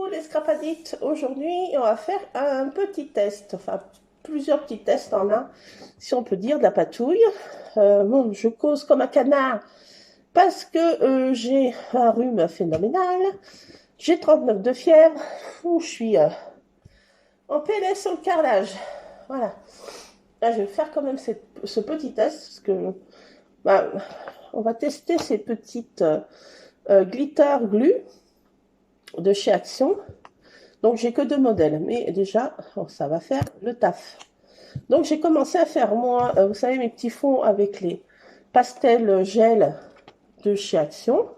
les Scrapadites. Aujourd'hui, on va faire un petit test, enfin plusieurs petits tests en un, si on peut dire, de la patouille. Bon, je cause comme un canard parce que j'ai un rhume phénoménal, j'ai 39 de fièvre, je suis en PLS sur le carrelage. Voilà. Là, je vais faire quand même ce petit test parce que bah, on va tester ces petites glitter glue de chez Action. Donc j'ai que 2 modèles, mais déjà ça va faire le taf. Donc j'ai commencé à faire moi, vous savez, mes petits fonds avec les pastels gel de chez Action.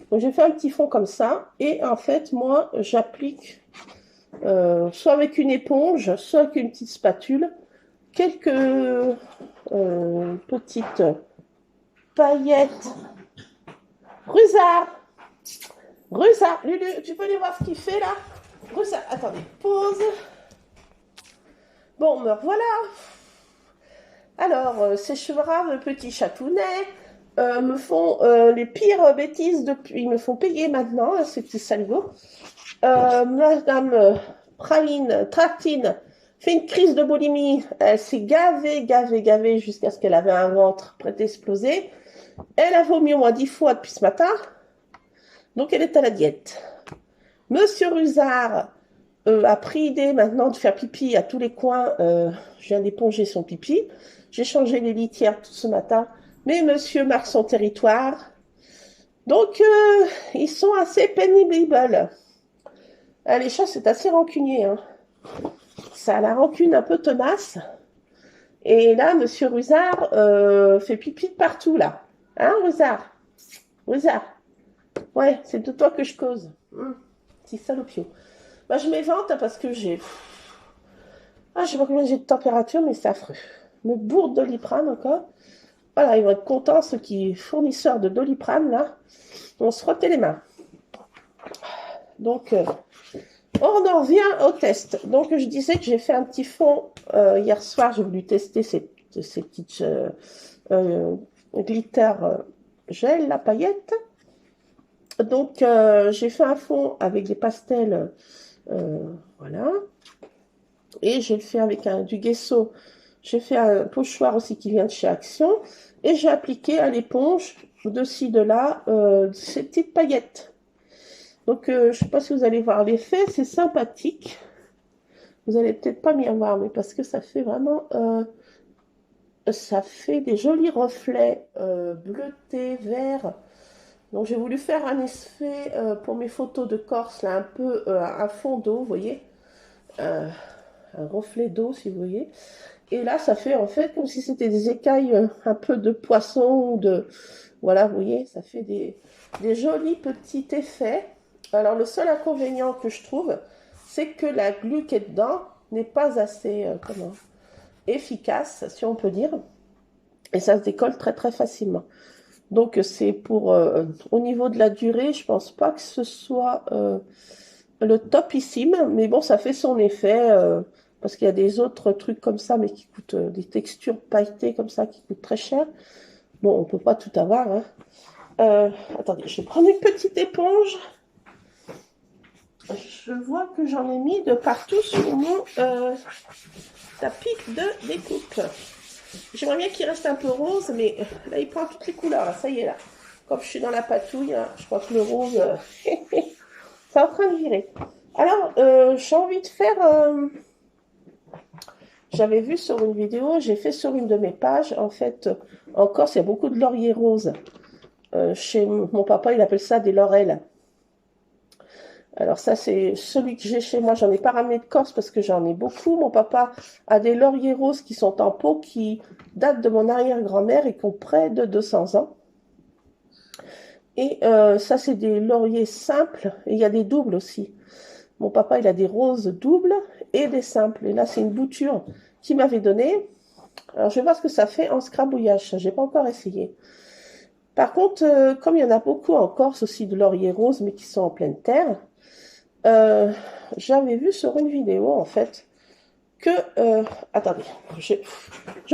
Donc j'ai fait un petit fond comme ça, et en fait moi j'applique soit avec une éponge, soit avec une petite spatule, quelques petites paillettes. Rusard, Lulu, tu peux aller voir ce qu'il fait là? Rusard, attendez, pause. Bon, me voilà. Alors, ces chevrards petits chatounet me font les pires bêtises depuis. Ils me font payer maintenant, hein, ces petits salauds. Madame Praline, Tractine, fait une crise de boulimie. Elle s'est gavée jusqu'à ce qu'elle avait un ventre prêt à exploser. Elle a vomi au moins 10 fois depuis ce matin. Donc, elle est à la diète. Monsieur Rusard a pris idée maintenant de faire pipi à tous les coins. Je viens d'éponger son pipi. J'ai changé les litières tout ce matin. Mais monsieur marque son territoire. Donc, ils sont assez pénibles. Les chats, c'est assez rancunier. Hein. Ça a la rancune un peu tenace. Et là, monsieur Rusard fait pipi de partout, là. Hein, Rusard? Rusard? Ouais, c'est de toi que je cause. Petit salopio. Bah, je m'évente hein, parce que j'ai... Ah, je sais pas combien j'ai de température, mais c'est affreux. Me bourre de Doliprane encore. Voilà, ils vont être contents, ceux qui fournisseurs de Doliprane, là. On se frottait les mains. Donc, on en revient au test. Donc, je disais que j'ai fait un petit fond hier soir. J'ai voulu tester ces petites glitter gel, la paillette. Donc, j'ai fait un fond avec des pastels, voilà. Et j'ai fait avec du gesso. J'ai fait un pochoir aussi qui vient de chez Action. Et j'ai appliqué à l'éponge, de-ci, de là, ces petites paillettes. Donc, je ne sais pas si vous allez voir l'effet. C'est sympathique. Vous allez peut-être pas m'y voir, mais parce que ça fait vraiment... ça fait des jolis reflets bleutés, verts. Donc, j'ai voulu faire un effet pour mes photos de Corse, là, un peu un fond d'eau, vous voyez. Un reflet d'eau, si vous voyez. Et là, ça fait en fait comme si c'était des écailles un peu de poisson ou de... Voilà, vous voyez, ça fait des jolis petits effets. Alors, le seul inconvénient que je trouve, c'est que la glu qui est dedans n'est pas assez efficace, si on peut dire. Et ça se décolle très très facilement. Donc, c'est pour... au niveau de la durée, je pense pas que ce soit le topissime. Mais bon, ça fait son effet... parce qu'il y a des autres trucs comme ça, mais qui coûtent des textures pailletées comme ça, qui coûtent très cher. Bon, on peut pas tout avoir. Hein. Attendez, je vais prendre une petite éponge. Je vois que j'en ai mis de partout sur mon tapis de découpe. J'aimerais bien qu'il reste un peu rose, mais là, il prend toutes les couleurs. Là, ça y est, là. Comme je suis dans la patouille, hein, je crois que le rose, c'est en train de virer. Alors, j'ai envie de faire... J'avais vu sur une vidéo, j'ai fait sur une de mes pages, en fait, en Corse, il y a beaucoup de lauriers roses. Chez mon papa, il appelle ça des laurels. Alors ça, c'est celui que j'ai chez moi. J'en ai pas ramené de Corse parce que j'en ai beaucoup. Mon papa a des lauriers roses qui sont en pot, qui datent de mon arrière-grand-mère et qui ont près de 200 ans. Et ça, c'est des lauriers simples. Et il y a des doubles aussi. Mon papa, il a des roses doubles et des simples. Et là, c'est une bouture qu'il m'avait donnée. Alors, je vais voir ce que ça fait en scrabouillage. Je n'ai pas encore essayé. Par contre, comme il y en a beaucoup en Corse aussi de lauriers roses, mais qui sont en pleine terre, j'avais vu sur une vidéo, en fait, que... attendez, j'ai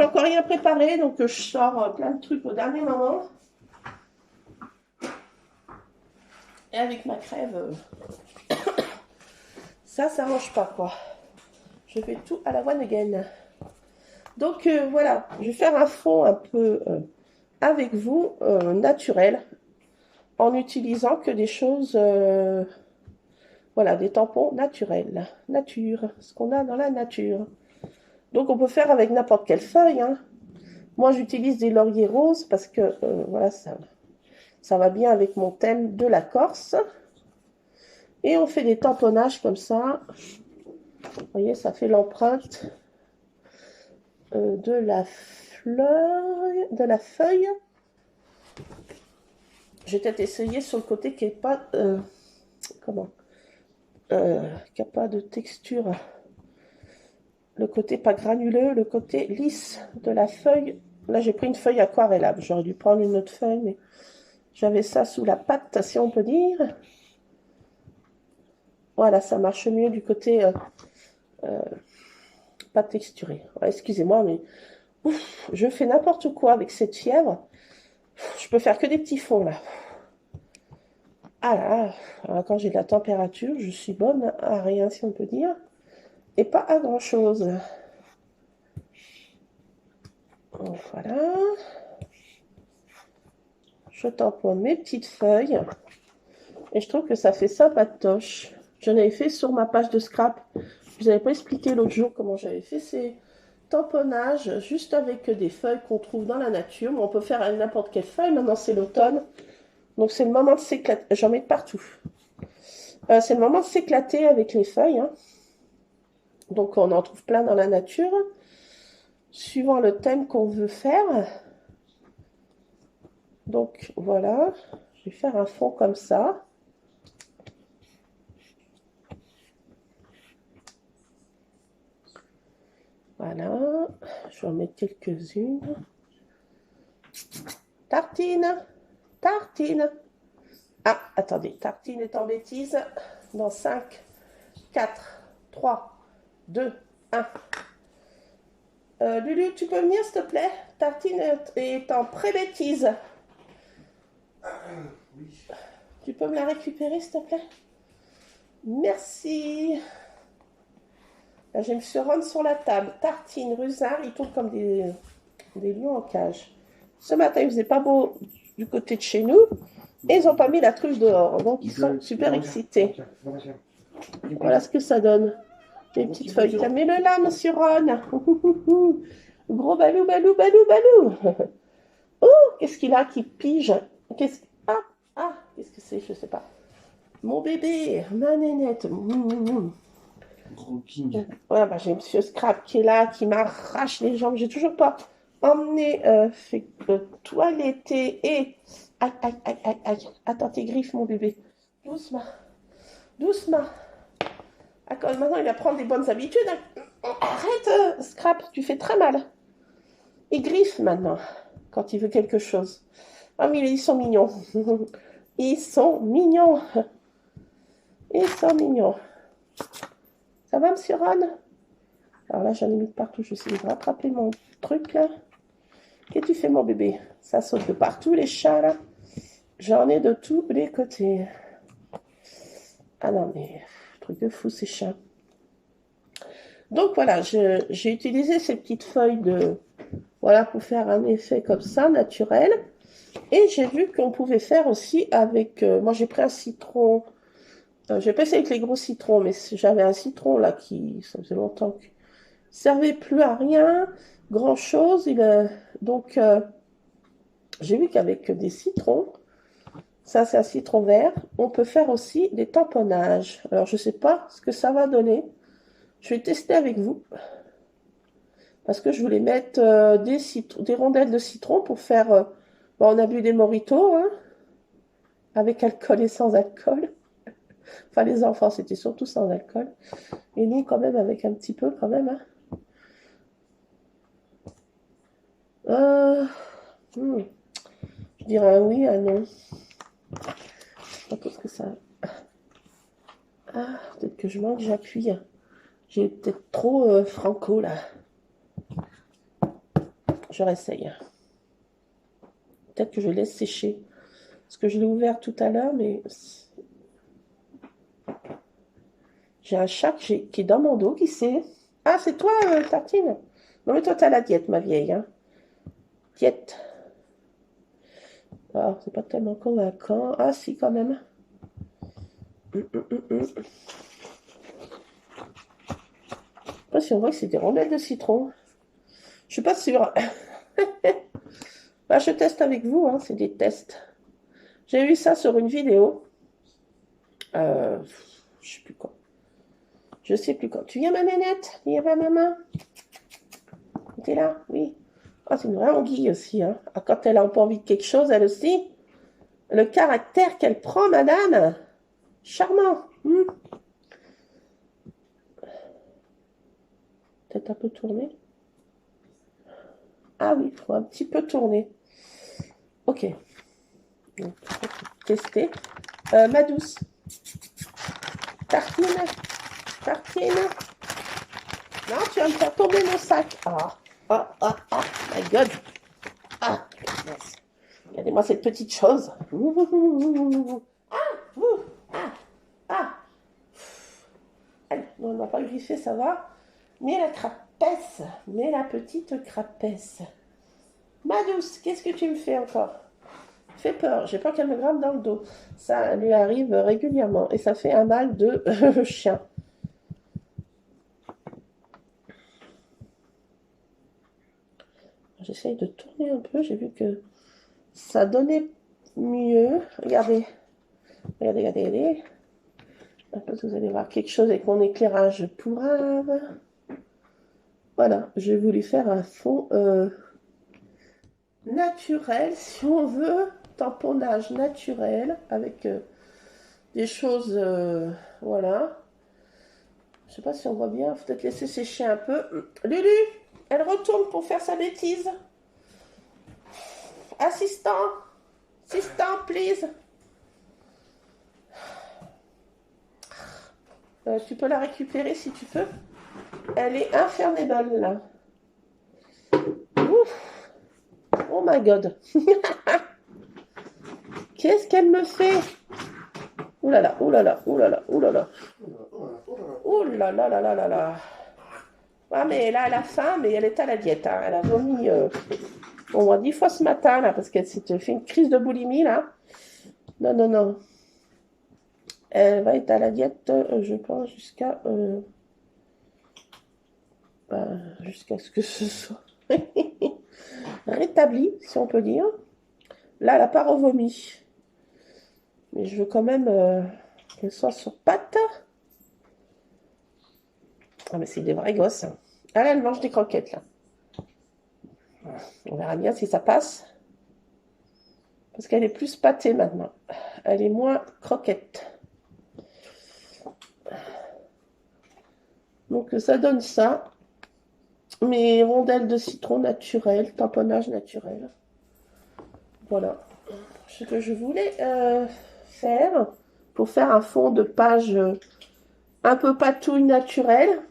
encore rien préparé, donc je sors plein de trucs au dernier moment. Et avec ma crève... Ça s'arrange pas, quoi. Je fais tout à la one again. Donc, voilà, je vais faire un fond un peu avec vous, naturel, en utilisant que des choses, voilà, des tampons naturels. Nature, ce qu'on a dans la nature. Donc, on peut faire avec n'importe quelle feuille, hein. Moi, j'utilise des lauriers roses parce que, voilà, ça va bien avec mon thème de la Corse. Et on fait des tamponnages comme ça. Vous voyez, ça fait l'empreinte de la feuille. Je vais peut-être essayer sur le côté qui n'est pas, comment, qui n'a pas de texture. Le côté pas granuleux, le côté lisse de la feuille. Là, j'ai pris une feuille aquarellable. J'aurais dû prendre une autre feuille, mais j'avais ça sous la patte, si on peut dire. Voilà, ça marche mieux du côté pas texturé. Ouais, excusez-moi, mais ouf, je fais n'importe quoi avec cette fièvre. Je peux faire que des petits fonds, là. Ah là, là, quand j'ai de la température, je suis bonne à rien, si on peut dire. Et pas à grand-chose. Voilà. Je tamponne mes petites feuilles. Et je trouve que ça fait sympatoche. J'en avais fait sur ma page de scrap. Je vous avais pas expliqué l'autre jour comment j'avais fait ces tamponnages juste avec des feuilles qu'on trouve dans la nature. Mais on peut faire avec n'importe quelle feuille. Maintenant, c'est l'automne. Donc, c'est le moment de s'éclater. J'en mets partout. C'est le moment de s'éclater avec les feuilles, hein. Donc, on en trouve plein dans la nature. Suivant le thème qu'on veut faire. Donc, voilà. Je vais faire un fond comme ça. Voilà, je vais en mettre quelques-unes. Tartine, tartine. Ah, attendez, tartine est en bêtise. Dans 5, 4, 3, 2, 1. Lulu, tu peux venir, s'il te plaît? Tartine est en pré-bêtise. Oui. Tu peux me la récupérer, s'il te plaît? Merci. Là, j'ai M. Ron sur la table. Tartine, Rusard, ils tournent comme des lions en cage. Ce matin, il faisait pas beau du côté de chez nous. Et ils n'ont pas mis la truffe dehors. Donc, ils sont super excités. Voilà ce que ça donne. Les petites feuilles. Calmez-le là, monsieur Ron. Gros balou, balou, balou, balou. Oh, qu'est-ce qu'il a qui pige? Qu'est-ce que c'est? Je sais pas. Mon bébé, ma nénette. Gros king. Ouais, bah, j'ai monsieur Scrap qui est là, qui m'arrache les jambes. J'ai toujours pas emmené, fait toiletter et... Aïe, aïe, aïe, aïe, aïe. Attends tes griffes, mon bébé. Doucement, doucement. D'accord, maintenant il va prendre des bonnes habitudes, hein. Arrête, Scrap, tu fais très mal. Il griffe maintenant, quand il veut quelque chose. Ah, mais ils sont mignons. Ils sont mignons. Ils sont mignons. Ça va, monsieur Ron? Alors là, j'en ai mis de partout. Je vais essayer de rattraper mon truc, là. Qu'est-ce que tu fais, mon bébé? Ça saute de partout, les chats, là. J'en ai de tous les côtés. Ah non, mais truc de fou, ces chats. Donc voilà, j'ai utilisé ces petites feuilles de... Voilà, pour faire un effet comme ça, naturel. Et j'ai vu qu'on pouvait faire aussi avec... moi, j'ai pris un citron. J'ai pas essayé avec les gros citrons, mais j'avais un citron, là, qui... Ça faisait longtemps que... servait plus à rien, grand-chose. Donc, j'ai vu qu'avec des citrons, ça c'est un citron vert, on peut faire aussi des tamponnages. Alors, je sais pas ce que ça va donner. Je vais tester avec vous. Parce que je voulais mettre des rondelles de citron pour faire... bon, on a bu des mojitos, hein, avec alcool et sans alcool. Enfin, les enfants, c'était surtout sans alcool. Et nous, quand même, avec un petit peu, quand même, hein. Euh, hmm, je dirais un oui, un non. Je pense que ça... Ah, peut-être que je manque, j'appuie. J'ai peut-être trop franco, là. Je réessaye. Peut-être que je laisse sécher. Parce que je l'ai ouvert tout à l'heure, mais... J'ai un chat qui est dans mon dos, qui sait? Ah, c'est toi, Tartine? Non, mais toi, t'as la diète, ma vieille, hein. Diète. Ah, c'est pas tellement convaincant. Ah, si, quand même. Je sais pas si on voit que c'est des rondelles de citron. Je suis pas sûre. Bah, je teste avec vous, hein, c'est des tests. J'ai vu ça sur une vidéo. Euh, je sais plus quoi. Je sais plus quoi. Tu viens, ma nénette? Viens, ma maman? T'es là? Oui. Ah, c'est une vraie anguille aussi, hein. Ah, quand elle a pas envie de quelque chose, elle aussi. Le caractère qu'elle prend, madame. Charmant. Peut-être un peu tourner. Ah oui, il faut un petit peu tourner. Ok. Donc, tester. Ma douce. Tartine. Tartine. Non, tu vas me faire tomber mon sac. My God. Ah, mince. Regardez-moi cette petite chose. Ah. Allez, non, on n'a pas griffé, ça va. Mais la crapesse. Mais la petite crapesse. Ma douce, qu'est-ce que tu me fais encore? Fait peur, j'ai peur qu'elle me grimpe dans le dos. Ça lui arrive régulièrement et ça fait un mal de chien. J'essaye de tourner un peu, j'ai vu que ça donnait mieux. Regardez, regardez. Après, vous allez voir quelque chose avec mon éclairage pourrave. Voilà, j'ai voulu faire un fond naturel, si on veut, tamponnage naturel, avec des choses, voilà. Je sais pas si on voit bien, faut peut-être laisser sécher un peu. Lulu, elle retourne pour faire sa bêtise. Assistant, please. Tu peux la récupérer si tu peux. Elle est infernable là. Ouf. Oh my god. Qu'est-ce qu'elle me fait? Ouh là là, ouh là là, ouh là là, ouh là là. Ouh là là là là là là. Ah mais là elle a faim, mais elle est à la diète. Hein. Elle a vomi au moins 10 fois ce matin là, parce qu'elle s'est fait une crise de boulimie là. Non. Elle va être à la diète, je pense, jusqu'à ce que ce soit rétabli, si on peut dire. Là, elle n'a pas revomi. Mais je veux quand même qu'elle soit sur pattes. Ah, mais c'est des vrais gosses. Hein. Ah, là, elle mange des croquettes, là. On verra bien si ça passe. Parce qu'elle est plus pâtée maintenant. Elle est moins croquette. Donc, ça donne ça. Mes rondelles de citron naturelles, tamponnage naturel. Voilà. Ce que je voulais faire pour faire un fond de page un peu patouille naturel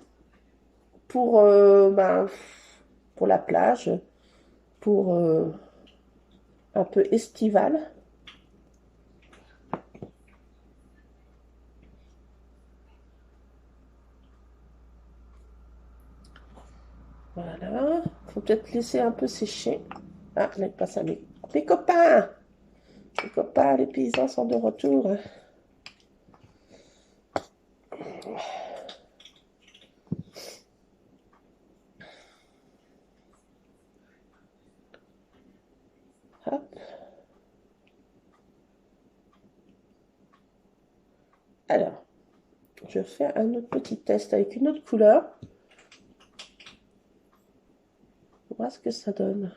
pour, pour la plage, pour un peu estival. Voilà. Faut peut-être laisser un peu sécher. Ah, là, il passe à mes copains. Les copains, les paysans sont de retour. Hop. Alors, je fais un autre petit test avec une autre couleur. On va voir ce que ça donne.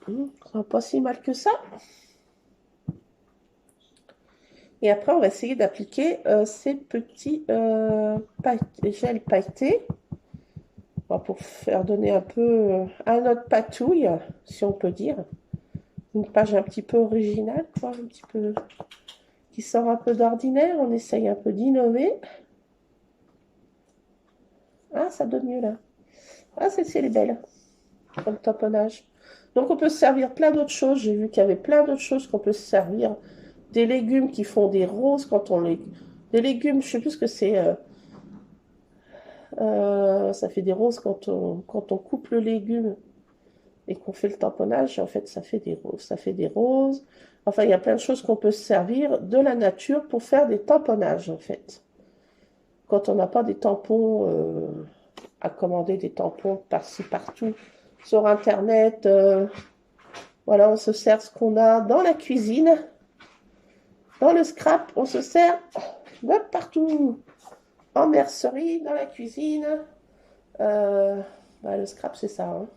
Ça va pas si mal que ça. Et après, on va essayer d'appliquer ces petits gels pailletés. Pour faire donner un peu à notre patouille, si on peut dire. Une page un petit peu originale, quoi, un petit peu qui sort un peu d'ordinaire. On essaye un peu d'innover. Ah, ça donne mieux là. Ah, celle-ci, elle est belle. Comme tamponnage. Donc, on peut se servir plein d'autres choses. J'ai vu qu'il y avait plein d'autres choses qu'on peut se servir des légumes qui font des roses quand on les... Des légumes, je sais plus ce que c'est. Ça fait des roses quand on coupe le légume et qu'on fait le tamponnage. En fait, ça fait des roses. Ça fait des roses. Enfin, il y a plein de choses qu'on peut se servir de la nature pour faire des tamponnages, en fait. Quand on n'a pas des tampons, à commander des tampons par-ci, partout, sur Internet, voilà, on se sert ce qu'on a dans la cuisine. Dans le scrap, on se sert de partout. En mercerie, dans la cuisine. Le scrap, c'est ça. Hein.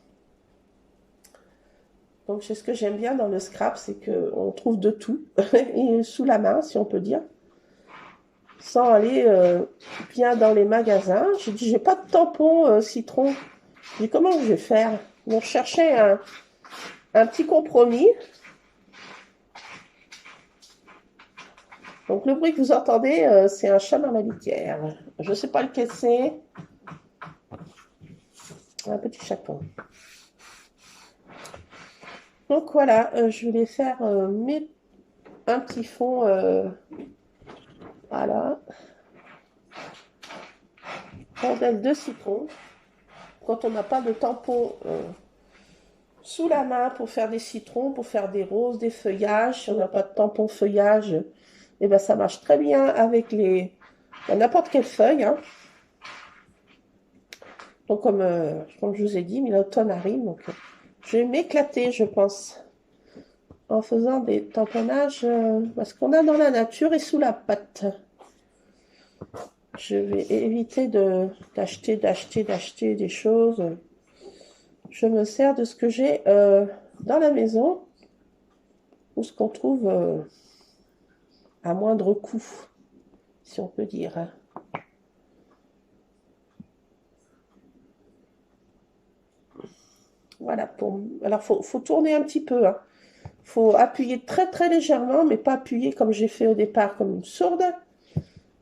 Donc, ce que j'aime bien dans le scrap, c'est qu'on trouve de tout, et sous la main, si on peut dire, sans aller bien dans les magasins. J'ai dit, j'ai pas de tampon citron. J'ai dit, comment je vais faire? Donc, je cherchais un petit compromis. Donc, le bruit que vous entendez, c'est un chat dans la litière. Je ne sais pas lequel c'est. Un petit chaton. Donc, voilà, je vais faire un petit fond. Voilà. Rondelle de citron. Quand on n'a pas de tampon sous la main pour faire des citrons, pour faire des roses, des feuillages, si on n'a pas de tampon feuillage, et ben ça marche très bien avec n'importe quelle feuille. Hein. Donc comme je vous ai dit, mais l'automne arrive, donc je vais m'éclater, je pense, en faisant des tamponnages parce qu'on a dans la nature et sous la pâte. Je vais éviter d'acheter des choses. Je me sers de ce que j'ai dans la maison ou ce qu'on trouve à moindre coût, si on peut dire. Voilà. Alors, faut tourner un petit peu. Hein. Faut appuyer très très légèrement, mais pas appuyer comme j'ai fait au départ, comme une sourde.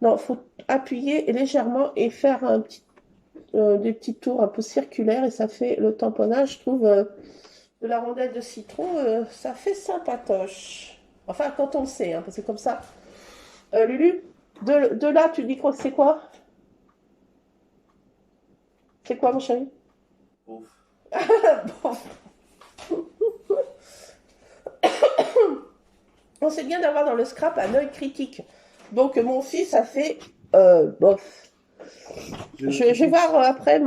Non, faut appuyer légèrement et faire des petits tours un peu circulaires et ça fait le tamponnage, je trouve, de la rondelle de citron, ça fait sympatoche. Enfin, quand on le sait, hein, parce que comme ça. Lulu, de là, tu dis quoi? C'est quoi? C'est quoi, mon chéri? Ouf. Bon. On sait bien d'avoir dans le scrap un œil critique. Donc, mon fils a fait bof. Je vais voir après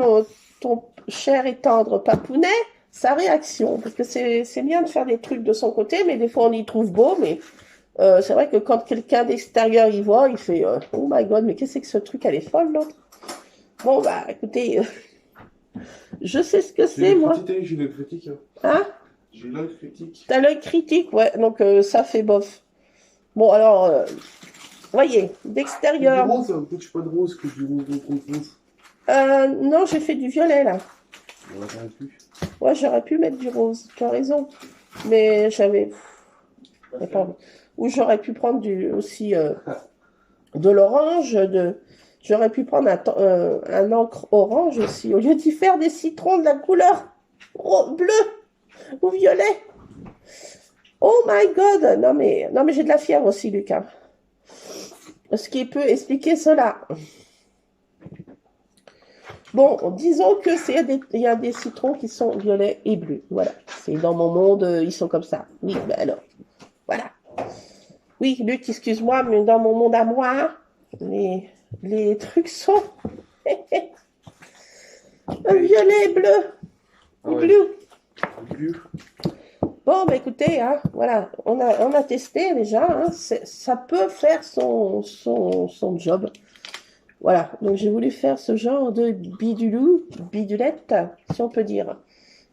ton cher et tendre papounet, sa réaction. Parce que c'est bien de faire des trucs de son côté, mais des fois on y trouve beau. Mais c'est vrai que quand quelqu'un d'extérieur y voit, il fait oh my god, mais qu'est-ce que c'est que ce truc? Elle est folle, l'autre. Bon, bah écoutez, je sais ce que c'est, moi. J'ai l'œil critique. Hein? J'ai l'œil critique. T'as l'œil critique, ouais. Donc ça fait bof. Bon, alors, voyez, d'extérieur. Du rose, peut-être que je suis pas de rose, que du rose. Non, j'ai fait du violet, là. Ouais, j'aurais pu. Ouais, j'aurais pu mettre du rose, tu as raison. Mais j'avais pas envie. Ou j'aurais pu prendre aussi de l'orange, j'aurais pu prendre un encre orange aussi, au lieu d'y faire des citrons de la couleur bleu ou violet. Oh my god! Non mais j'ai de la fièvre aussi, Lucas. Ce qui peut expliquer cela. Bon, disons que il y a des citrons qui sont violets et bleus. Voilà. C'est dans mon monde, ils sont comme ça. Oui, ben alors. Voilà. Oui, Luc, excuse-moi, mais dans mon monde à moi, les trucs sont violet et bleu. Ah ouais. Bleu. Bon, bah écoutez, hein, voilà, on a testé déjà, hein, ça peut faire son job. Voilà, donc j'ai voulu faire ce genre de bidulette, si on peut dire.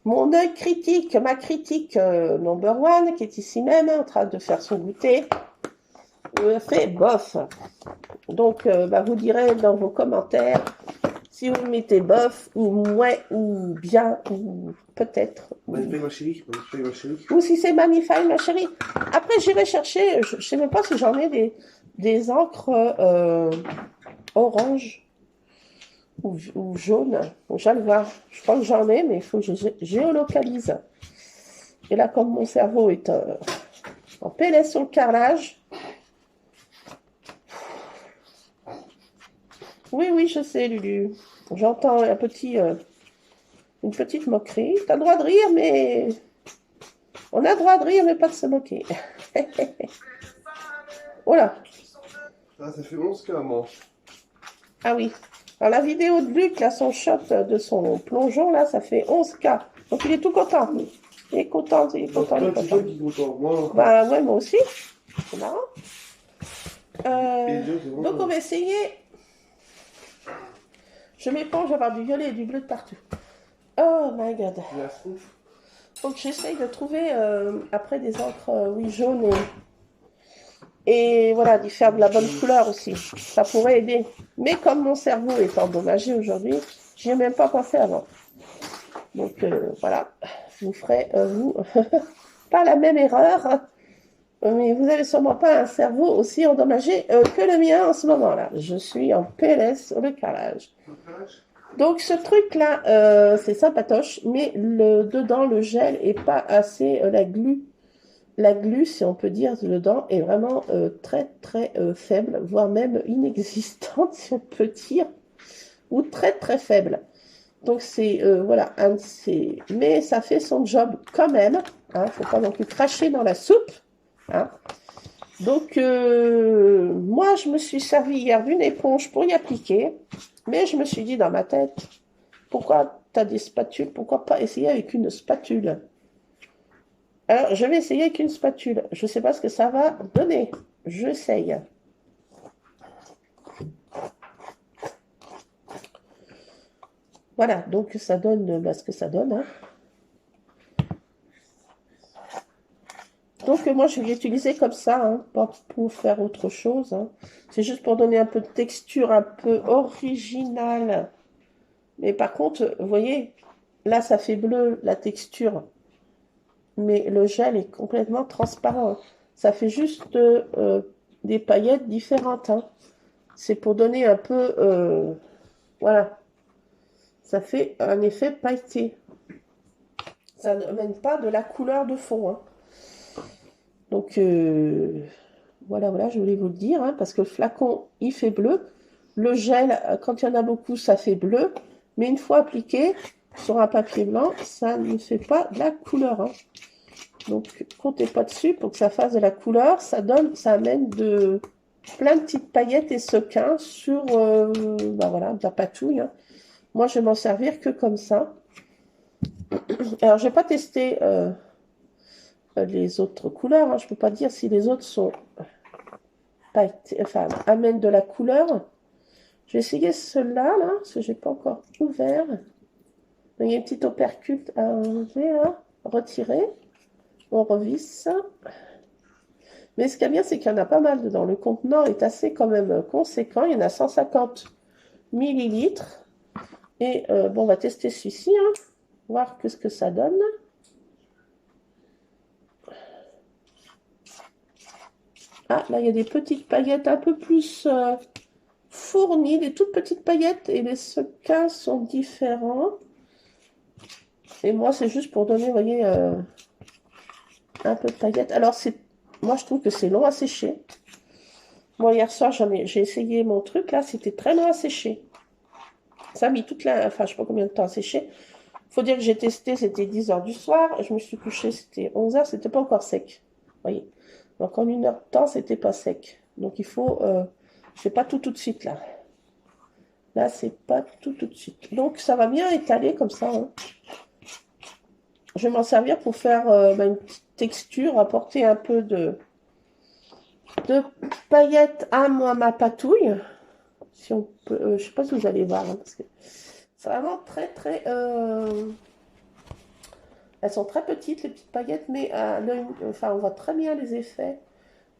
Mon œil critique, ma critique number one, qui est ici même, en train de faire son goûter, fait bof. Donc, vous direz dans vos commentaires si vous mettez bof, ou mouais, ou bien, ou peut-être. Magnifique, ma chérie. Ou si c'est magnifique, ma chérie. Après, j'irai chercher, je ne sais même pas si j'en ai des encres orange ou jaune. J'allais voir. Je pense que j'en ai, mais il faut que je géolocalise. Et là, comme mon cerveau est en PLS sur le carrelage, Oui, oui, je sais, Lulu. J'entends une petite moquerie. T'as le droit de rire, mais... On a le droit de rire, mais pas de se moquer. Voilà. Ah, ça fait 11K, moi. Ah oui. Alors, la vidéo de Luc, là, son shot de son plongeon, là, ça fait 11K. Donc, il est tout content. Il est content, il est Donc, content, il est toi, tu content. vois qui est content. Moi, Bah, ouais, moi aussi. C'est marrant. et les autres, c'est Donc, on vraiment... va essayer. Je m'éponge, je vais avoir du violet et du bleu de partout. Oh my god. La souffle. Donc, j'essaye de trouver, après, des encres, oui, jaunes et voilà, d'y faire de la bonne couleur aussi. Ça pourrait aider. Mais comme mon cerveau est endommagé aujourd'hui, j'y ai même pas pensé avant. Donc voilà, vous ferez, vous, pas la même erreur, mais vous avez sûrement pas un cerveau aussi endommagé que le mien en ce moment-là. Je suis en PLS sur le carrelage. Donc ce truc-là, c'est sympatoche, mais dedans, le gel est pas assez, la glu, si on peut dire, dedans, est vraiment très très faible, voire même inexistante, si on peut dire, ou très très faible. Donc c'est, voilà, mais ça fait son job quand même, hein, faut pas non plus cracher dans la soupe, hein. Donc moi, je me suis servi hier d'une éponge pour y appliquer, mais je me suis dit dans ma tête, pourquoi tu as des spatules, pourquoi pas essayer avec une spatule? Alors, je vais essayer avec une spatule. Je ne sais pas ce que ça va donner. J'essaye. Voilà, donc ça donne ce que ça donne, hein. Donc moi, je vais l'utiliser comme ça, hein, pas pour faire autre chose, hein. C'est juste pour donner un peu de texture un peu originale. Mais par contre, vous voyez, là, ça fait bleu, la texture. Mais le gel est complètement transparent. Ça fait juste des paillettes différentes, hein. C'est pour donner un peu... voilà. Ça fait un effet pailleté. Ça n'amène pas de la couleur de fond, hein. Donc, voilà, voilà, je voulais vous le dire, hein, parce que le flacon, il fait bleu. Le gel, quand il y en a beaucoup, ça fait bleu. Mais une fois appliqué sur un papier blanc, ça ne fait pas de la couleur, hein. Donc, comptez pas dessus pour que ça fasse de la couleur. Ça amène plein de petites paillettes et sequins sur, bah voilà, de la patouille, hein. Moi, je vais m'en servir que comme ça. Alors, j'ai pas testé les autres couleurs, hein. Je peux pas dire si les autres sont enfin, amènent de la couleur. Je vais essayer ceux-là, là, parce que j'ai pas encore ouvert. Il y a une petite opercule à enlever, là, retirer. On revisse. Mais ce qui est bien, c'est qu'il y en a pas mal dedans. Le contenant est assez quand même conséquent. Il y en a 150 millilitres. Et bon, on va tester celui-ci, hein, voir ce que ça donne. Ah, là, il y a des petites paillettes un peu plus fournies, des toutes petites paillettes, et les sequins sont différents. Et moi, c'est juste pour donner, vous voyez, un peu de paillettes. Alors, moi, je trouve que c'est long à sécher. Moi, hier soir, j'ai essayé mon truc, là, c'était très long à sécher. Ça a mis enfin, je sais pas combien de temps à sécher. Faut dire que j'ai testé, c'était 10h du soir. Je me suis couchée, c'était 11h, c'était pas encore sec. Vous voyez. Donc, en 1 heure de temps, c'était pas sec. Donc, il faut... c'est pas tout de suite, là. Là, c'est pas tout de suite. Donc, ça va bien étaler comme ça, hein. Je vais m'en servir pour faire une petite texture, apporter un peu de paillettes à ma patouille. Si on peut, je sais pas si vous allez voir, hein, parce que c'est vraiment très, très... elles sont très petites, les petites paillettes, mais à l'œil, enfin, on voit très bien les effets.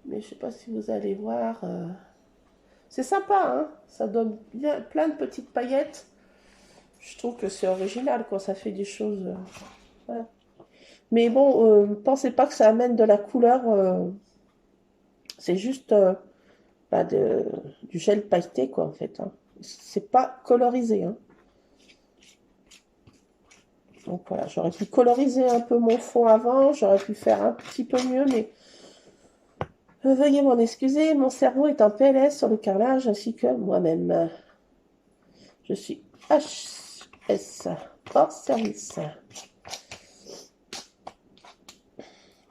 Mais je sais pas si vous allez voir. C'est sympa, hein. Ça donne bien plein de petites paillettes. Je trouve que c'est original quand ça fait des choses. Voilà. Mais bon, pensez pas que ça amène de la couleur. C'est juste bah, du gel pailleté, quoi, en fait, hein. C'est pas colorisé, hein. Donc voilà, j'aurais pu coloriser un peu mon fond avant, j'aurais pu faire un petit peu mieux, mais veuillez m'en excuser, mon cerveau est en PLS sur le carrelage ainsi que moi-même. Je suis HS, hors service.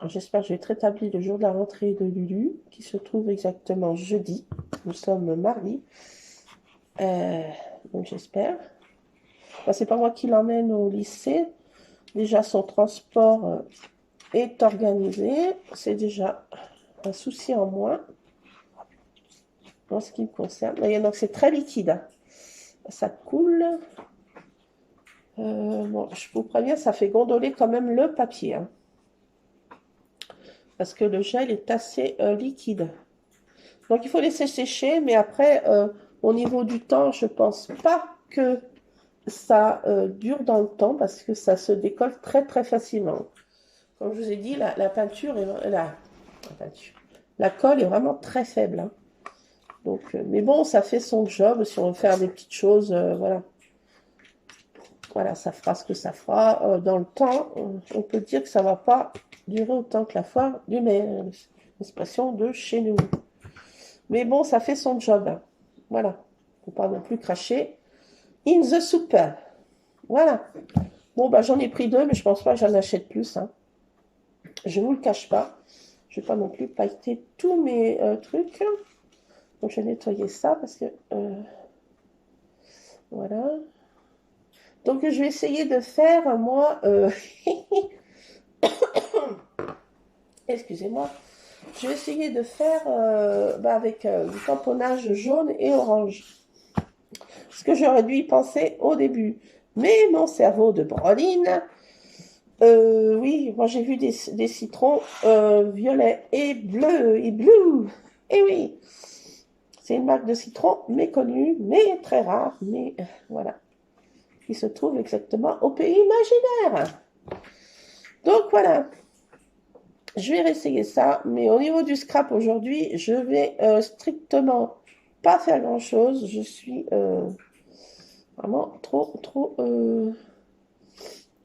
J'espère que je vais être rétabli le jour de la rentrée de Lulu, qui se trouve exactement jeudi. Nous sommes mardi. Donc j'espère. Enfin, c'est pas moi qui l'emmène au lycée. Déjà, son transport est organisé. C'est déjà un souci en moins en ce qui me concerne. Et donc c'est très liquide. Hein. Ça coule. Bon, je vous préviens, ça fait gondoler quand même le papier. Hein. Parce que le gel est assez liquide. Donc il faut laisser sécher, mais après, au niveau du temps, je pense pas que ça dure dans le temps parce que ça se décolle très très facilement. Comme je vous ai dit, la peinture est la colle est vraiment très faible. Hein. Donc, mais bon, ça fait son job. Si on veut faire des petites choses, voilà. Voilà, ça fera ce que ça fera. Dans le temps, on peut dire que ça va pas durer autant que la foire du mai. L'expression de chez nous. Mais bon, ça fait son job. Hein. Voilà. Faut pas non plus cracher. In the soup. Voilà. Bon, bah, j'en ai pris 2, mais je pense pas que j'en achète plus. Hein. Je vous le cache pas. Je vais pas non plus pailleter tous mes trucs. Donc, je vais nettoyer ça parce que... voilà. Donc, je vais essayer de faire, moi... excusez-moi. Je vais essayer de faire avec du tamponnage jaune et orange. Ce que j'aurais dû y penser au début. Mais mon cerveau de broline... oui, moi j'ai vu des citrons violets et bleus et blue. Et oui, c'est une marque de citron méconnue, mais très rare, mais voilà, qui se trouve exactement au pays imaginaire. Donc voilà, je vais réessayer ça, mais au niveau du scrap aujourd'hui, je vais strictement pas faire grand-chose. Je suis vraiment trop...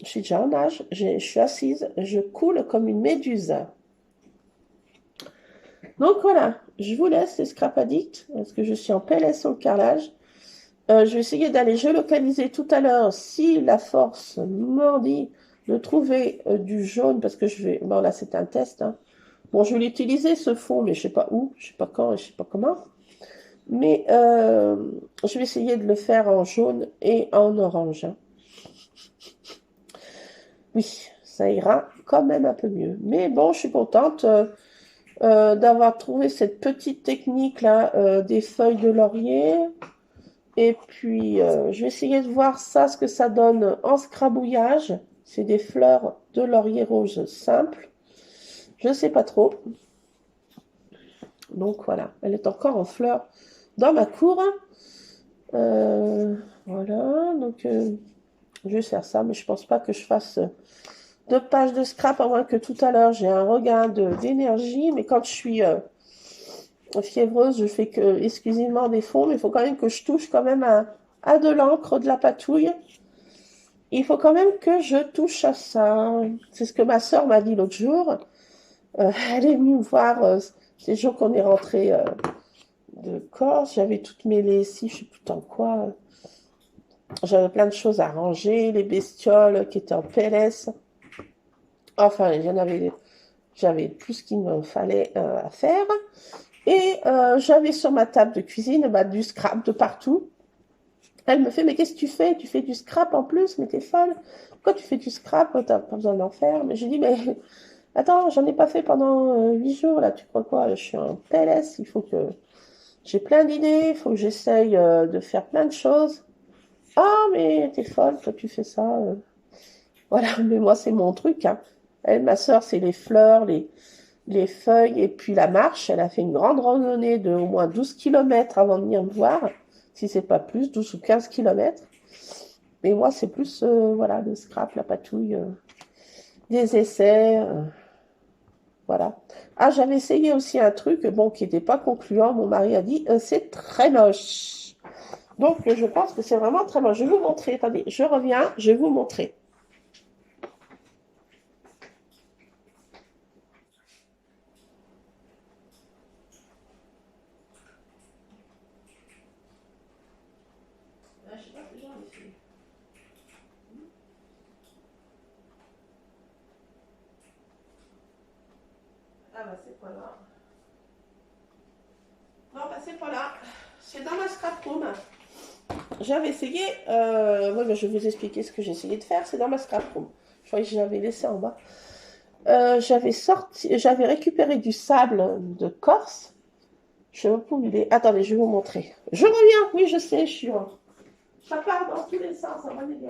je suis déjà en âge, je suis assise, je coule comme une méduse. Donc voilà, je vous laisse les scrap addicts, parce que je suis en PLS sur le carrelage. Je vais essayer d'aller géolocaliser tout à l'heure, si la force m'ordit de trouver du jaune, parce que je vais... Bon là c'est un test. Hein. Bon, je vais l'utiliser ce fond, mais je sais pas où, je sais pas quand et je sais pas comment. Mais je vais essayer de le faire en jaune et en orange. Hein. Oui, ça ira quand même un peu mieux. Mais bon, je suis contente d'avoir trouvé cette petite technique là des feuilles de laurier. Et puis, je vais essayer de voir ça, ce que ça donne en scrabouillage. C'est des fleurs de laurier rose simple. Je ne sais pas trop. Donc voilà, elle est encore en fleurs dans ma cour. Voilà, donc je vais faire ça, mais je pense pas que je fasse 2 pages de scrap, à moins que tout à l'heure j'ai un regain d'énergie. Mais quand je suis fiévreuse, je fais que exclusivement des fonds, mais il faut quand même que je touche quand même à de l'encre, de la patouille. Il faut quand même que je touche à ça. C'est ce que ma sœur m'a dit l'autre jour. Elle est venue me voir ces jours qu'on est rentré de Corse. J'avais toutes mes lessives, je sais plus tant quoi. J'avais plein de choses à ranger, les bestioles qui étaient en PLS. Enfin, j'avais tout ce qu'il me fallait à faire. Et j'avais sur ma table de cuisine du scrap de partout. Elle me fait, mais qu'est-ce que tu fais? Tu fais du scrap en plus, mais t'es folle. Pourquoi tu fais du scrap? T'as pas besoin d'en faire. Mais j'ai dit, mais attends, j'en ai pas fait pendant 8 jours, là, tu crois quoi? Je suis en PLS, il faut que... J'ai plein d'idées, il faut que j'essaye de faire plein de choses. Ah, mais t'es folle, toi tu fais ça. Voilà, mais moi c'est mon truc. Hein. Elle, ma sœur, c'est les fleurs, les feuilles et puis la marche. Elle a fait une grande randonnée de au moins 12 kilomètres avant de venir me voir. Si c'est pas plus, 12 ou 15 kilomètres. Et moi, c'est plus, voilà, le scrap, la patouille, des essais, voilà. Ah, j'avais essayé aussi un truc, bon, qui n'était pas concluant. Mon mari a dit, c'est très moche. Donc, je pense que c'est vraiment très moche. Je vais vous montrer. Attendez, je reviens, je vais vous montrer. Je sais pas Voilà. Non, bah c'est pas là. C'est dans ma scrap room. J'avais essayé, ouais, bah, je vais vous expliquer ce que j'ai essayé de faire. C'est dans ma scrap room. Je croyais que je l'avais laissé en bas. J'avais récupéré du sable de Corse. Je sais pas où il est. Attendez, je vais vous montrer. Je reviens. Oui, je sais, je suis en... Ça part dans tous les sens, ça va les gars.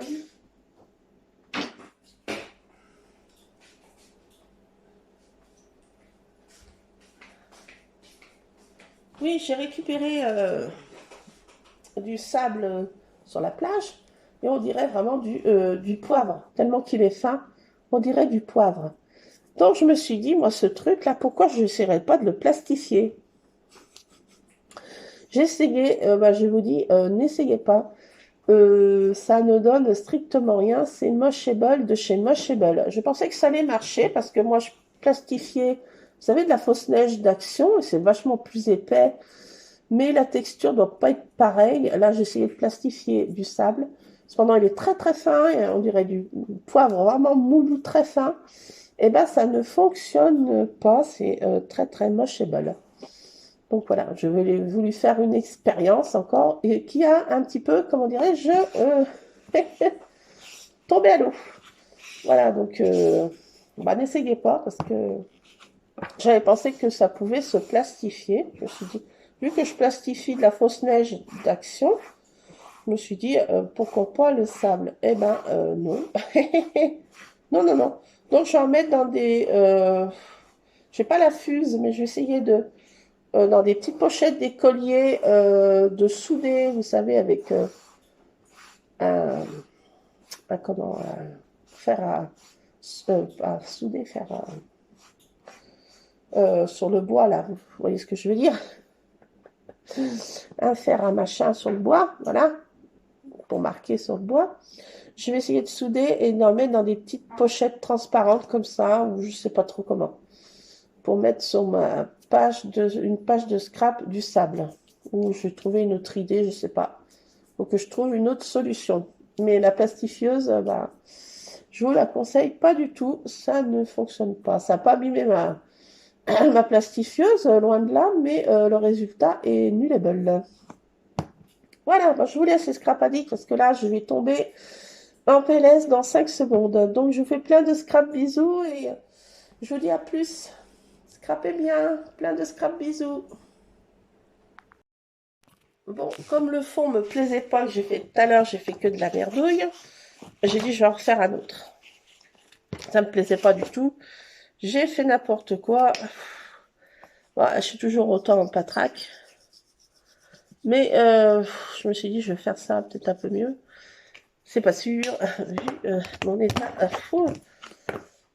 Oui, j'ai récupéré du sable sur la plage et on dirait vraiment du poivre. Tellement qu'il est fin, on dirait du poivre. Donc je me suis dit, moi, ce truc-là, pourquoi je n'essaierais pas de le plastifier? J'ai essayé, bah, je vous dis, n'essayez pas. Ça ne donne strictement rien. C'est Moshable de chez Moshable. Je pensais que ça allait marcher parce que moi, je plastifiais, vous savez, de la fausse neige d'Action et c'est vachement plus épais. Mais la texture ne doit pas être pareille. Là, j'ai essayé de plastifier du sable. Cependant, il est très très fin. Et on dirait du poivre vraiment moulu très fin. Et ben, ça ne fonctionne pas. C'est très très mocheable. Donc voilà, je vais voulu faire une expérience encore et qui a un petit peu, comment dirais-je, tombé à l'eau. Voilà, donc bah, n'essayez pas parce que j'avais pensé que ça pouvait se plastifier. Je me suis dit, vu que je plastifie de la fausse neige d'Action, je me suis dit, pourquoi pas le sable? Eh ben, non. Non, non, non. Donc, je vais en mettre dans des... je n'ai pas la fuse, mais je vais essayer de... dans des petites pochettes, des colliers de souder, vous savez, avec un... comment... faire à souder, faire... sur le bois, là, vous voyez ce que je veux dire? Un fer à machin sur le bois, voilà, pour marquer sur le bois. Je vais essayer de souder et d'en mettre dans des petites pochettes transparentes comme ça, ou je sais pas trop comment, pour mettre sur ma page une page de scrap du sable. Ou je vais trouver une autre idée, je sais pas. Faut que je trouve une autre solution. Mais la plastifieuse, bah, je vous la conseille pas du tout. Ça ne fonctionne pas. Ça n'a pas abîmé ma plastifieuse, loin de là, mais le résultat est nullable. Voilà, bah, je vous laisse les scrap addicts parce que là, je vais tomber en PLS dans 5 secondes. Donc, je vous fais plein de scrap bisous et je vous dis à plus. Scrapez bien, plein de scrap bisous. Bon, comme le fond me plaisait pas, que j'ai fait tout à l'heure, j'ai fait que de la merdouille, j'ai dit je vais en refaire un autre. Ça me plaisait pas du tout. J'ai fait n'importe quoi. Bon, je suis toujours autant en patraque. Mais je me suis dit, je vais faire ça peut-être un peu mieux. C'est pas sûr, vu mon état à fond.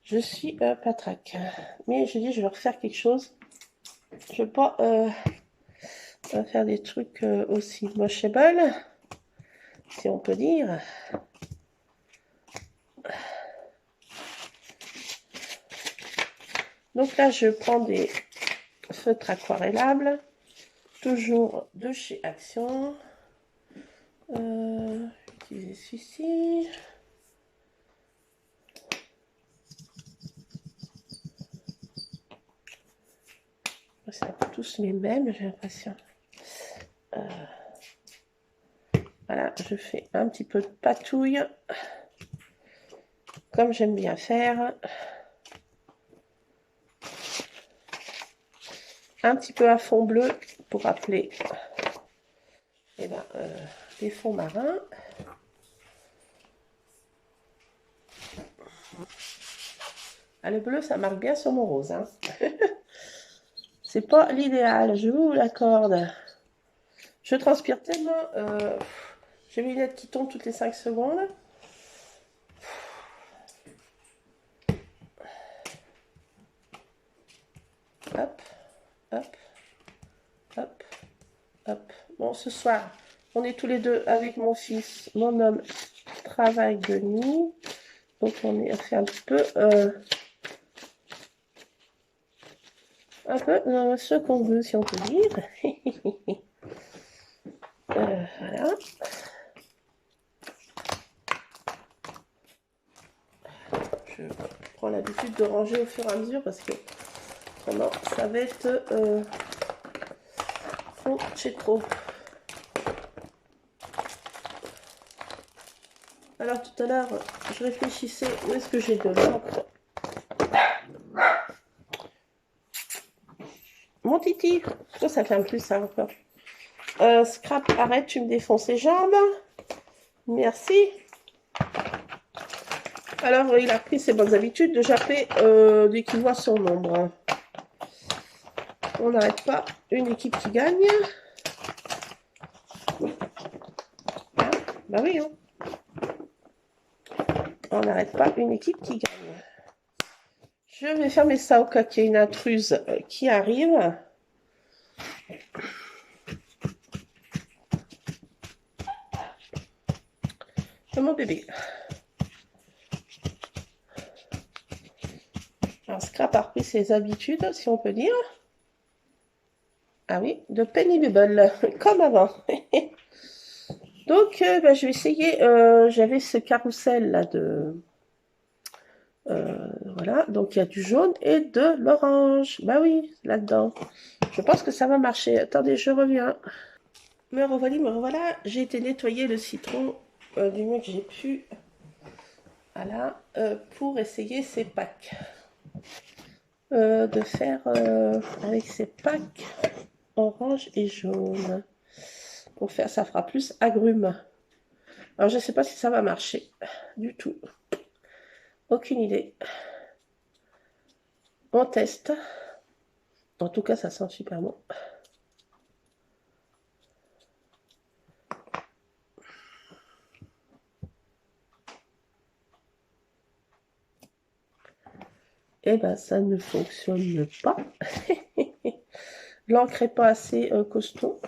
Je suis patraque. Mais je dis, je vais refaire quelque chose. Je vais pas faire des trucs aussi mocheable, si on peut dire. Donc là, je prends des feutres aquarellables, toujours de chez Action. Utiliser celui-ci. C'est un peu tous les mêmes, j'ai l'impression. Voilà, je fais un petit peu de patouille, comme j'aime bien faire. Un petit peu à fond bleu pour rappeler les fonds marins. Ah, le bleu, ça marque bien sur mon rose. Hein. C'est pas l'idéal, je vous l'accorde. Je transpire tellement. J'ai mes lunettes qui tombent toutes les 5 secondes. Hop, hop, hop, hop. Bon, ce soir, on est tous les deux avec mon fils. Mon homme travaille de nuit. Donc, on est fait un petit peu... ce qu'on veut, si on peut dire. Voilà. Je prends l'habitude de ranger au fur et à mesure parce que Non, ça va être trop, c'est trop. Alors tout à l'heure, je réfléchissais où est-ce que j'ai de l'encre. Mon titi, pourquoi ça ferme plus ça encore? Scrap, arrête, tu me défonces les jambes. Merci. Alors, il a pris ses bonnes habitudes de japper dès qu'il voit son ombre. On n'arrête pas une équipe qui gagne. Ah, bah oui, hein. On n'arrête pas une équipe qui gagne. Je vais fermer ça au cas qu'il y ait une intruse qui arrive. C'est mon bébé. Alors, Scrap a repris ses habitudes, si on peut dire. Ah oui, de Penny Bubble, comme avant. Donc, bah, je vais essayer. J'avais ce carrousel là de... voilà, donc il y a du jaune et de l'orange. Bah oui, là-dedans. Je pense que ça va marcher. Attendez, je reviens. Me revoilà. J'ai été nettoyer le citron du mieux que j'ai pu. Voilà, pour essayer ces packs. De faire avec ces packs orange et jaune. Pour faire, ça fera plus agrumes. Alors, je ne sais pas si ça va marcher. Du tout. Aucune idée. On teste. En tout cas, ça sent super bon. Eh ben, ça ne fonctionne pas. L'encre n'est pas assez costaud.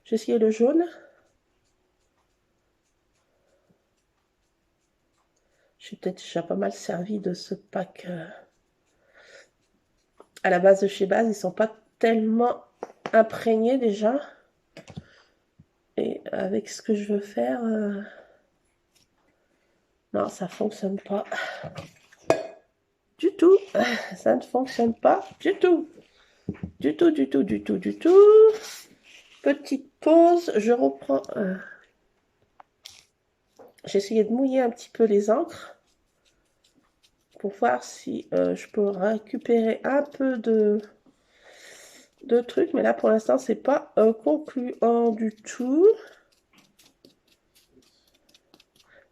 J'ai essayé le jaune. J'ai peut-être déjà pas mal servi de ce pack. À la base de chez Base, ils ne sont pas tellement imprégnés déjà. Et avec ce que je veux faire, non, ça ne fonctionne pas. Du tout. Ça ne fonctionne pas du tout. Du tout. Petite pause, je reprends. J'ai essayé de mouiller un petit peu les encres pour voir si je peux récupérer un peu de trucs, mais là pour l'instant c'est pas concluant du tout.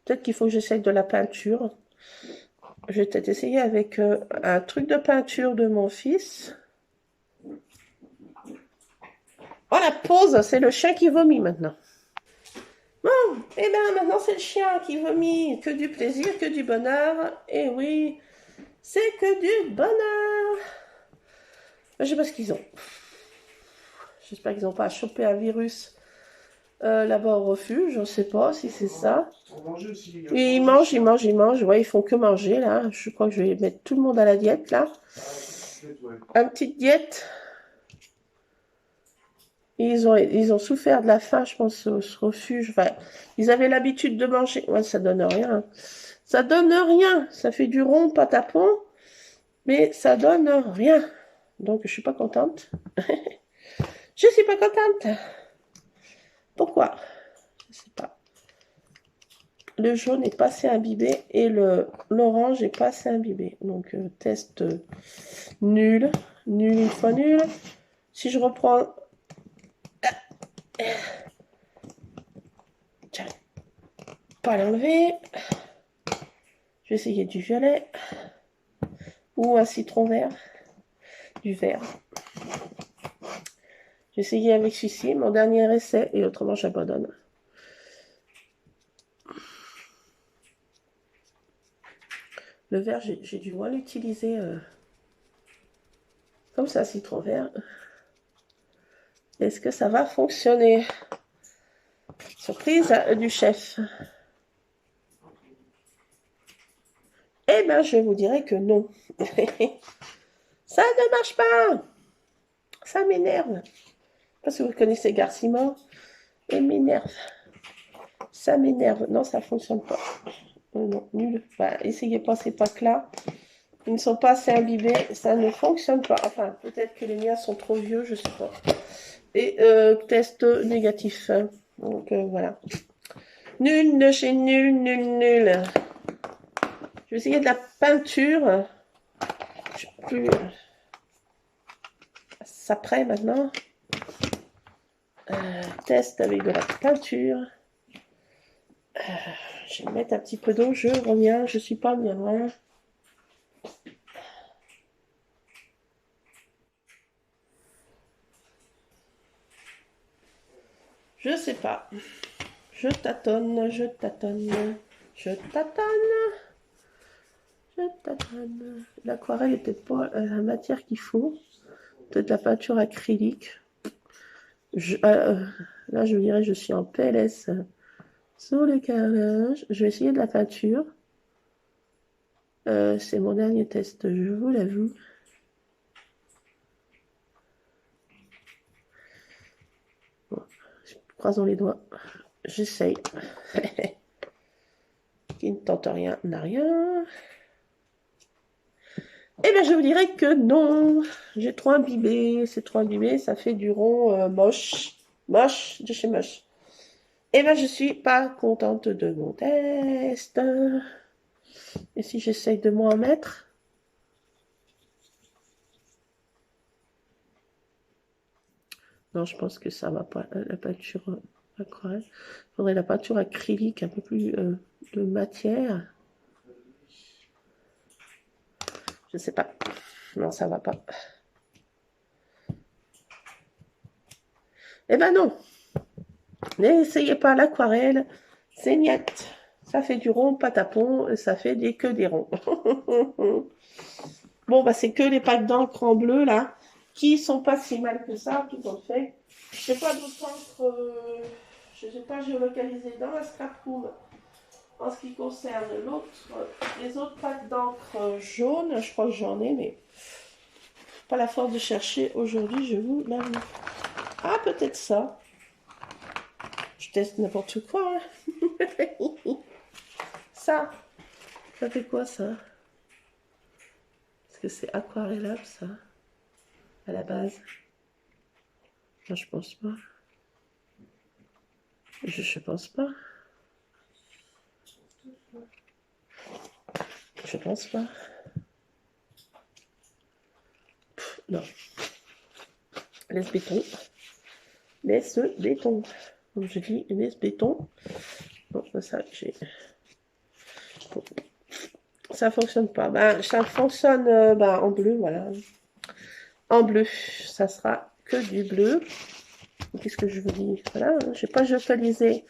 Peut-être qu'il faut que j'essaye de la peinture. Je vais peut-être essayer avec un truc de peinture de mon fils. Oh, la pause, c'est le chien qui vomit maintenant. Bon, et bien maintenant c'est le chien qui vomit. Que du plaisir, que du bonheur. Et oui, c'est que du bonheur. Je sais pas ce qu'ils ont. J'espère qu'ils n'ont pas chopé un virus là-bas au refuge. Je ne sais pas si c'est ça. Et ils mangent. Ouais, ils font que manger là. Je crois que je vais mettre tout le monde à la diète là. Une petite diète. Ils ont souffert de la faim, je pense, au refuge. Enfin, ils avaient l'habitude de manger. Ouais, ça donne rien. Ça donne rien. Ça fait du rond, patapon. Mais ça donne rien. Donc, je suis pas contente. Je suis pas contente. Pourquoi? Je sais pas. Le jaune est pas assez imbibé et l'orange est pas assez imbibé. Donc, test nul. Nul, une fois nul. Si je reprends... Tiens, pas l'enlever. Je vais essayer du violet. Ou un citron vert. Du vert. J'ai essayé avec celui-ci, mon dernier essai, et autrement j'abandonne. Le vert, j'ai du moins l'utiliser comme ça, citron vert. Est-ce que ça va fonctionner? Surprise du chef. Eh bien, je vous dirais que non. Ça ne marche pas. Ça m'énerve. Je ne sais pas si vous connaissez Garcimore. Il m'énerve. Ça m'énerve. Non, ça ne fonctionne pas. Non, nul. Enfin, essayez pas ces packs-là. Ils ne sont pas assez imbibés, ça ne fonctionne pas. Enfin, peut-être que les miens sont trop vieux, je sais pas. Et test négatif. Donc voilà. Nul de chez nul, nul, nul. Je vais essayer de la peinture. Je sais plus. Ça prêt maintenant. Test avec de la peinture. Je vais mettre un petit peu d'eau, je reviens, je suis pas bien loin. Je sais pas. Je tâtonne, je tâtonne, je tâtonne, je tâtonne. L'aquarelle est peut-être pas la matière qu'il faut. Peut-être la peinture acrylique. Là, je dirais, je suis en PLS sur le carrelage. Je vais essayer de la peinture. C'est mon dernier test, je vous l'avoue. Bon, croisons les doigts. J'essaye. Qui ne tente rien n'a rien. Eh bien, je vous dirais que non. J'ai trop imbibé. C'est trop imbibé. Ça fait du rond moche. Moche de chez moche. Eh bien, je suis pas contente de mon test. Et si j'essaye de m'en mettre? Non, je pense que ça va pas. La peinture aquarelle. Il faudrait la peinture acrylique, un peu plus de matière. Je sais pas. Non, ça va pas. Eh ben non. N'essayez pas l'aquarelle. C'est niette. Ça fait du rond, patapon. Ça fait que des ronds. Bon, bah c'est que les packs d'encre en bleu, là, qui sont pas si mal que ça, tout en fait. Je sais pas d'autres encre. Je sais pas géolocalisé dans la scraproom. En ce qui concerne les autres packs d'encre jaune, je crois que j'en ai, mais pas la force de chercher aujourd'hui, je vous l'avoue. Ah, peut-être ça. Je teste n'importe quoi. Hein. Ça fait quoi ça? Est-ce que c'est aquarellable ça? À la base? Non, je pense pas. Je pense pas. Je pense pas. Pff, non. Laisse béton. Laisse béton. Comme je dis, laisse béton. Bon, ça, j'ai... Bon. Ça fonctionne pas. Ben, ça fonctionne en bleu, voilà. En bleu, ça sera que du bleu. Qu'est-ce que je vous dis? Voilà, je n'ai pas localisé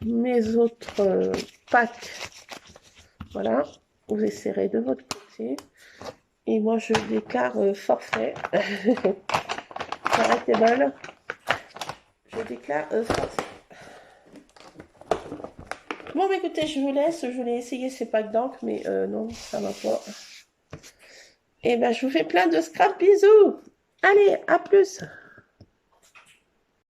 mes autres packs. Voilà, vous essaierez de votre côté. Et moi, je déclare forfait. Arrêtez-moi. Je déclare forfait. Bon, écoutez, je vous laisse. Je voulais essayer ces packs d'encre, mais non, ça va pas. Et ben, je vous fais plein de scrap bisous. Allez, à plus.